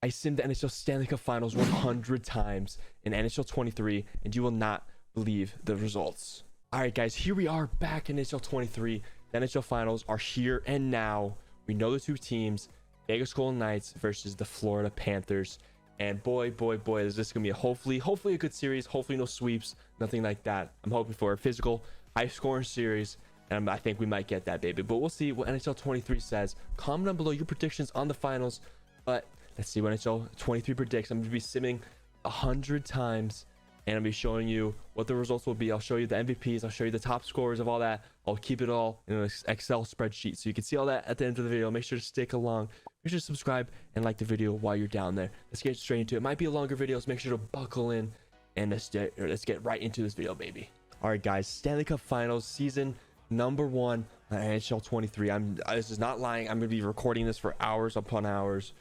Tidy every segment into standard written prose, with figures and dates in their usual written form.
I simmed the NHL Stanley Cup Finals 100 times in NHL 23, and you will not believe the results. All right, guys, here we are back in NHL 23. The NHL Finals are here and now. We know the two teams, Vegas Golden Knights versus the Florida Panthers. And boy, is this going to be hopefully a good series. Hopefully no sweeps, nothing like that. I'm hoping for a physical, high-scoring series, and I think we might get that, baby. But we'll see what NHL 23 says. Comment down below your predictions on the finals. But let's see what NHL 23 predicts. I'm going to be simming 100 times, and I'll be showing you what the results will be. I'll show you the MVPs. I'll show you the top scorers of all that. I'll keep it all in an Excel spreadsheet so you can see all that at the end of the video. Make sure to stick along. Make sure to subscribe and like the video while you're down there. Let's get straight into it. It might be a longer video, so make sure to buckle in and let's get right into this video, baby. All right, guys, Stanley Cup Finals season number 1 on NHL 23. This is not lying. I'm going to be recording this for hours upon hours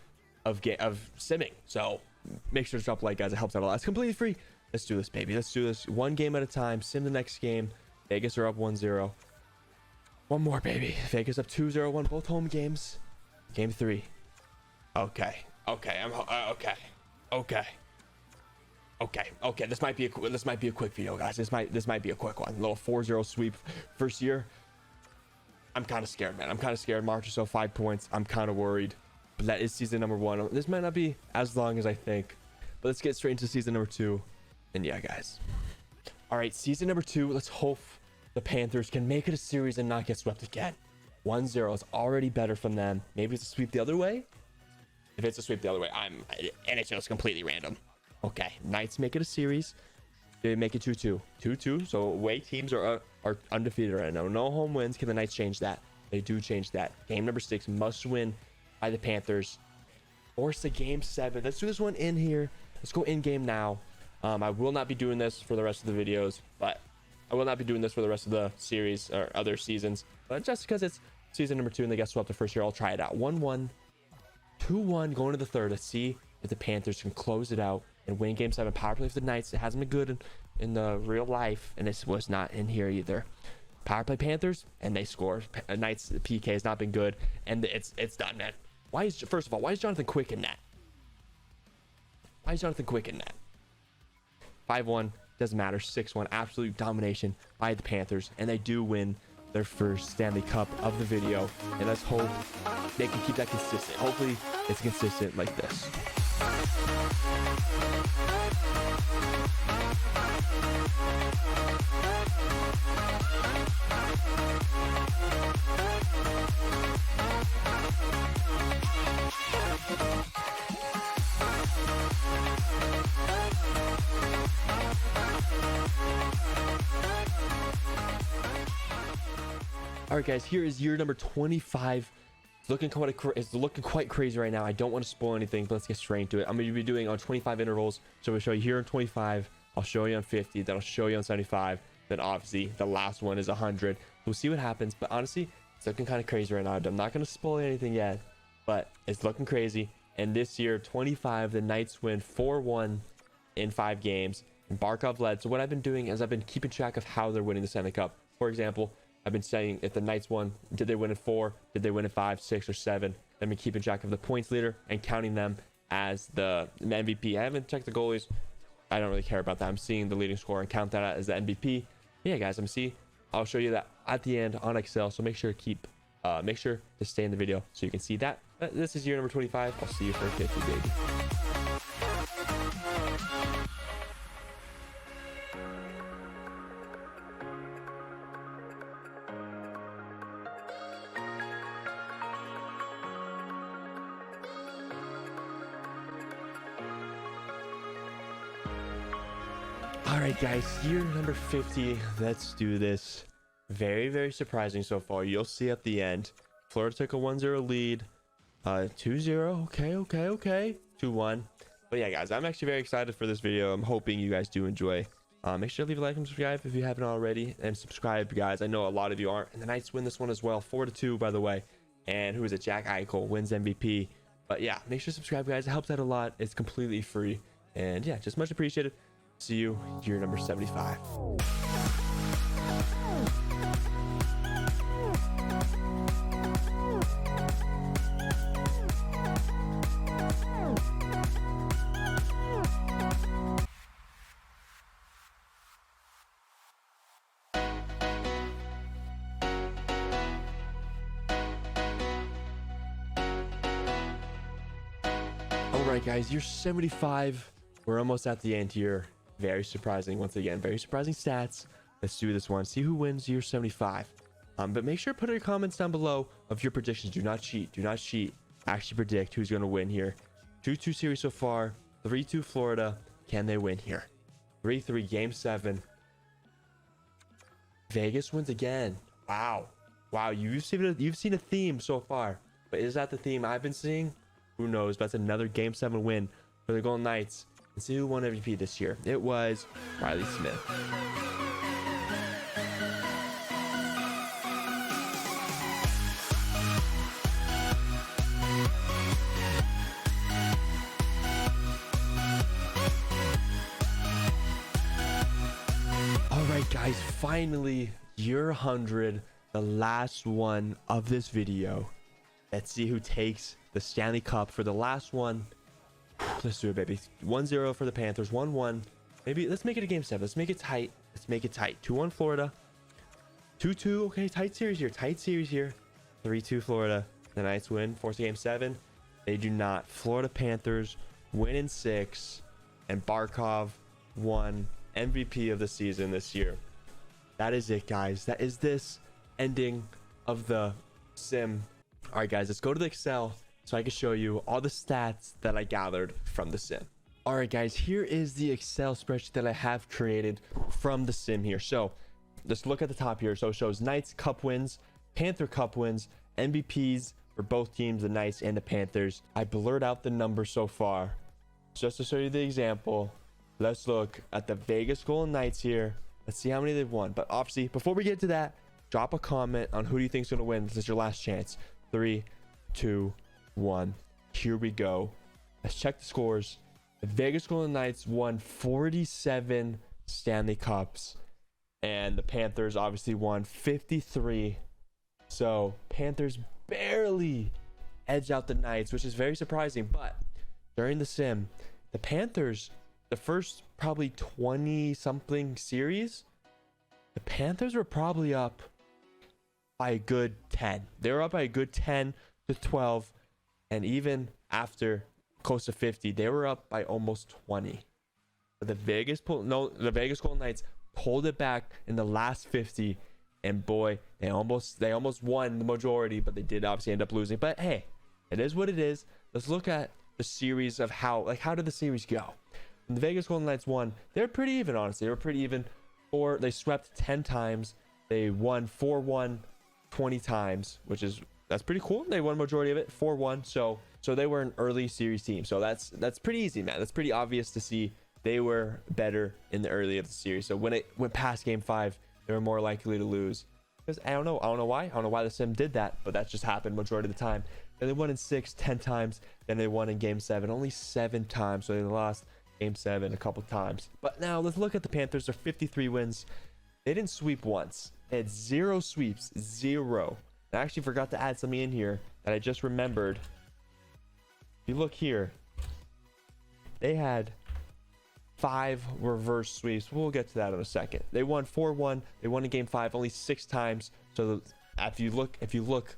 of simming. So make sure to drop a like, guys. It helps out a lot. It's completely free. Let's do this, baby. Let's do this one game at a time. Sim the next game. Vegas are up 1-0. One more, baby. Vegas up 2-0. Won both home games. Game 3. Okay. This might be a quick video, guys. This might be a quick one. A little 4-0 sweep first year. I'm kind of scared, man. I'm kind of scared. March or so, 5 points. I'm kind of worried. But that is season number 1. This might not be as long as I think. But let's get straight into season number 2. And yeah, guys. All right, season number 2. Let's hope the Panthers can make it a series and not get swept again. 1-0 is already better from them. Maybe it's a sweep the other way. If it's a sweep the other way, NHL is completely random. Okay, Knights make it a series. They make it 2-2. 2-2. So away teams are undefeated right now. No home wins. Can the Knights change that? They do change that. Game number 6 must win by the Panthers. Force a game 7. Let's do this one in here. Let's go in game now. I will not be doing this for the rest of the videos, but I will not be doing this for the rest of the series or other seasons. But just because it's season number 2 and they got swept the first year, I'll try it out. 1-1, 2-1 going to the third. Let's see if the Panthers can close it out and win game 7. Power play for the Knights. It hasn't been good in the real life, and this was not in here either. Power play Panthers, and they score. Knights, the PK has not been good, and it's done, man. First of all, why is Jonathan Quick in that? 5-1, doesn't matter. 6-1, absolute domination by the Panthers, and they do win their first Stanley Cup of the video. And let's hope they can keep that consistent. Hopefully it's consistent like this. All right, guys, here is year number 25. It's looking quite crazy right now. I don't want to spoil anything, but let's get straight into it. I'm going to be doing on 25 intervals. So we'll show you here on 25. I'll show you on 50. Then I'll show you on 75. Then obviously the last one is 100. We'll see what happens. But honestly, it's looking kind of crazy right now. I'm not going to spoil anything yet, but it's looking crazy. And this year, 25, the Knights win 4-1 in 5 games. And Barkov led. So what I've been doing is I've been keeping track of how they're winning the Stanley Cup. For example, I've been saying if the Knights won, did they win in 4? Did they win in 5, 6, or 7? I've been keeping track of the points leader and counting them as the MVP. I haven't checked the goalies. I don't really care about that. I'm seeing the leading scorer and count that as the MVP. Yeah, guys, I'll show you that at the end on Excel. So make sure to stay in the video so you can see that. This is year number 25. I'll see you for 50, baby. All right, guys, year number 50. Let's do this. Very surprising so far. You'll see at the end. Florida took a 1-0 lead. 2-0. Okay. 2-1. But yeah, guys, I'm actually very excited for this video. I'm hoping you guys do enjoy. Make sure to leave a like and subscribe if you haven't already. And subscribe, guys. I know a lot of you aren't. And the Knights win this one as well. 4-2, by the way. And who is it? Jack Eichel wins MVP. But yeah, make sure to subscribe, guys. It helps out a lot. It's completely free. And yeah, just much appreciated. See you year number 75. right, guys, you're 75. We're almost at the end here. Very surprising. Once again, very surprising stats. Let's do this one. See who wins year 75. But make sure to put your comments down below of your predictions. Do not cheat. Do not cheat. Actually predict who's going to win here. 2-2 series so far. 3-2 Florida. Can they win here? 3-3 game 7. Vegas wins again. Wow. Wow, you've seen a theme so far. But is that the theme I've been seeing? Who knows? But that's another game 7 win for the Golden Knights. And see who won MVP this year. It was Riley Smith. Alright guys, finally year 100, the last one of this video. Let's see who takes the Stanley Cup for the last one. Let's do it, baby. 1-0 for the Panthers. 1-1. Maybe let's make it a game 7. Let's make it tight. Let's make it tight. 2-1 Florida. 2-2. Okay, tight series here. Tight series here. 3-2 Florida. The Knights win. Force game 7. They do not. Florida Panthers win in 6. And Barkov won MVP of the season this year. That is it, guys. That is this ending of the sim. All right, guys, let's go to the Excel so I can show you all the stats that I gathered from the sim. All right, guys, here is the Excel spreadsheet that I have created from the sim here. So let's look at the top here. So it shows Knights Cup wins, Panther Cup wins, MVPs for both teams, the Knights and the Panthers. I blurred out the numbers so far just to show you the example. Let's look at the Vegas Golden Knights here. Let's see how many they've won. But obviously, before we get to that, drop a comment on who do you think is going to win. This is your last chance. 3, 2, 1. Here we go. Let's check the scores. The Vegas Golden Knights won 47 Stanley Cups. And the Panthers obviously won 53. So Panthers barely edged out the Knights, which is very surprising. But during the sim, the Panthers, the first probably 20 something series, the Panthers were probably up by a good 10. They were up by a good 10 to 12. And even after close to 50, they were up by almost 20. But the Vegas Golden Knights pulled it back in the last 50. And boy, they almost won the majority, but they did obviously end up losing. But hey, it is what it is. Let's look at the series of how did the series go? When the Vegas Golden Knights won, they're pretty even, honestly. They were pretty even. They swept 10 times. They won 4-1 20 times, that's pretty cool. They won majority of it, 4-1. So they were an early series team. So that's pretty easy, man. That's pretty obvious to see. They were better in the early of the series. So when it went past game 5, they were more likely to lose. Because I don't know why. I don't know why the sim did that, but that just happened majority of the time. And they won in 6, 10 times. Then they won in game 7, only 7 times. So they lost game 7 a couple times. But now let's look at the Panthers. They're 53 wins. They didn't sweep once. They had 0 sweeps. 0. I actually forgot to add something in here that I just remembered. If you look here, they had 5 reverse sweeps. We'll get to that in a second. They won 4-1. They won in game 5 only 6 times. So if you look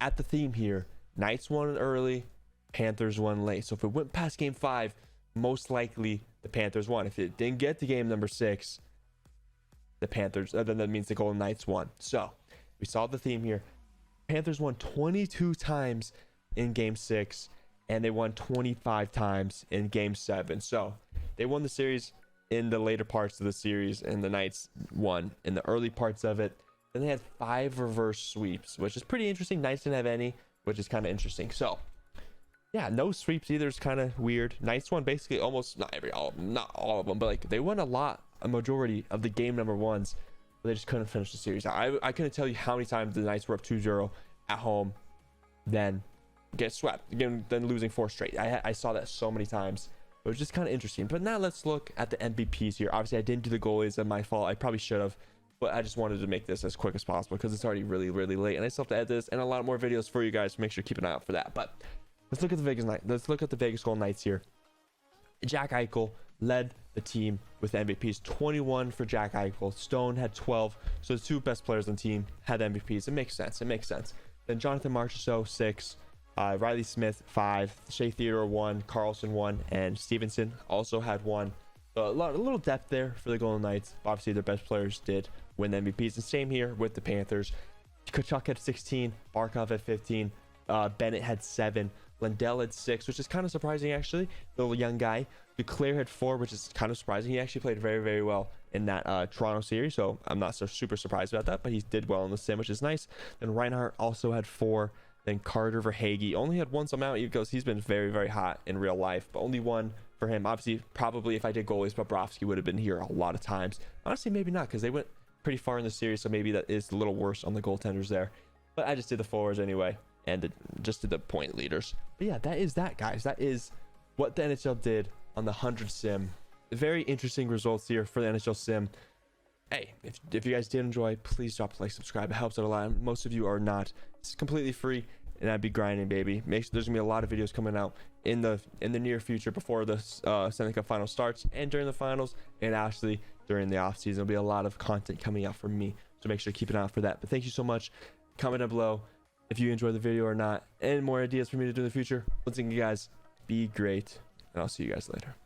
at the theme here, Knights won early, Panthers won late. So if it went past game 5, most likely the Panthers won. If it didn't get to game number 6, the Panthers, then that means the Golden Knights won. So we saw the theme here. Panthers won 22 times in game 6, and they won 25 times in game 7. So they won the series in the later parts of the series, and the Knights won in the early parts of it. Then they had 5 reverse sweeps, which is pretty interesting. Knights didn't have any, which is kind of interesting. So yeah, no sweeps either. Is kind of weird. Knights won basically almost not all of them, but like they won a majority of the game number 1s. But they just couldn't finish the series. I couldn't tell you how many times the Knights were up 2-0 at home, then get swept again, then losing 4 straight. I saw that so many times. It was just kind of interesting. But now let's look at the MVPs here. Obviously, I didn't do the goalies. That's my fault. I probably should have, but I just wanted to make this as quick as possible because it's already really, really late, and I still have to edit this and a lot more videos for you guys. So make sure to keep an eye out for that. But let's look at the Vegas Golden Knights here. Jack Eichel led the team with MVPs. 21 for Jack Eichel. Stone had 12. So the 2 best players on the team had MVPs. It makes sense. Then Jonathan Marchessault, 6. Riley Smith 5, Shea Theodore 1, Carlson 1, and Stevenson also had 1. So a little depth there for the Golden Knights. Obviously, their best players did win the MVPs. And same here with the Panthers. Kachuk had 16, Barkov had 15, Bennett had 7, Lindell had 6, which is kind of surprising actually. The little young guy. Duclair had 4, which is kind of surprising. He actually played very, very well in that Toronto series, so I'm not so super surprised about that. But he did well in the sim, which is nice. Then Reinhardt also had 4. Then Carter Verhaeghe only had 1 somehow, because he's been very, very hot in real life, but only 1 for him. Obviously, probably if I did goalies, Bobrovsky would have been here a lot of times. Honestly, maybe not, because they went pretty far in the series, so maybe that is a little worse on the goaltenders there. But I just did the forwards anyway, and just did the point leaders. But yeah, that is that, guys. That is what the NHL did on the 100 sim. Very interesting results here for the NHL sim. Hey, if you guys did enjoy, please drop a like, subscribe. It helps out a lot. Most of you are not. It's completely free, and I'd be grinding, baby. Make sure there's gonna be a lot of videos coming out in the near future, before the Stanley Cup final starts, and during the finals, and actually during the off season. There'll be a lot of content coming out from me, so make sure to keep an eye out for that. But thank you so much. Comment down below if you enjoyed the video or not, and more ideas for me to do in the future. Once again, guys, be great, and I'll see you guys later.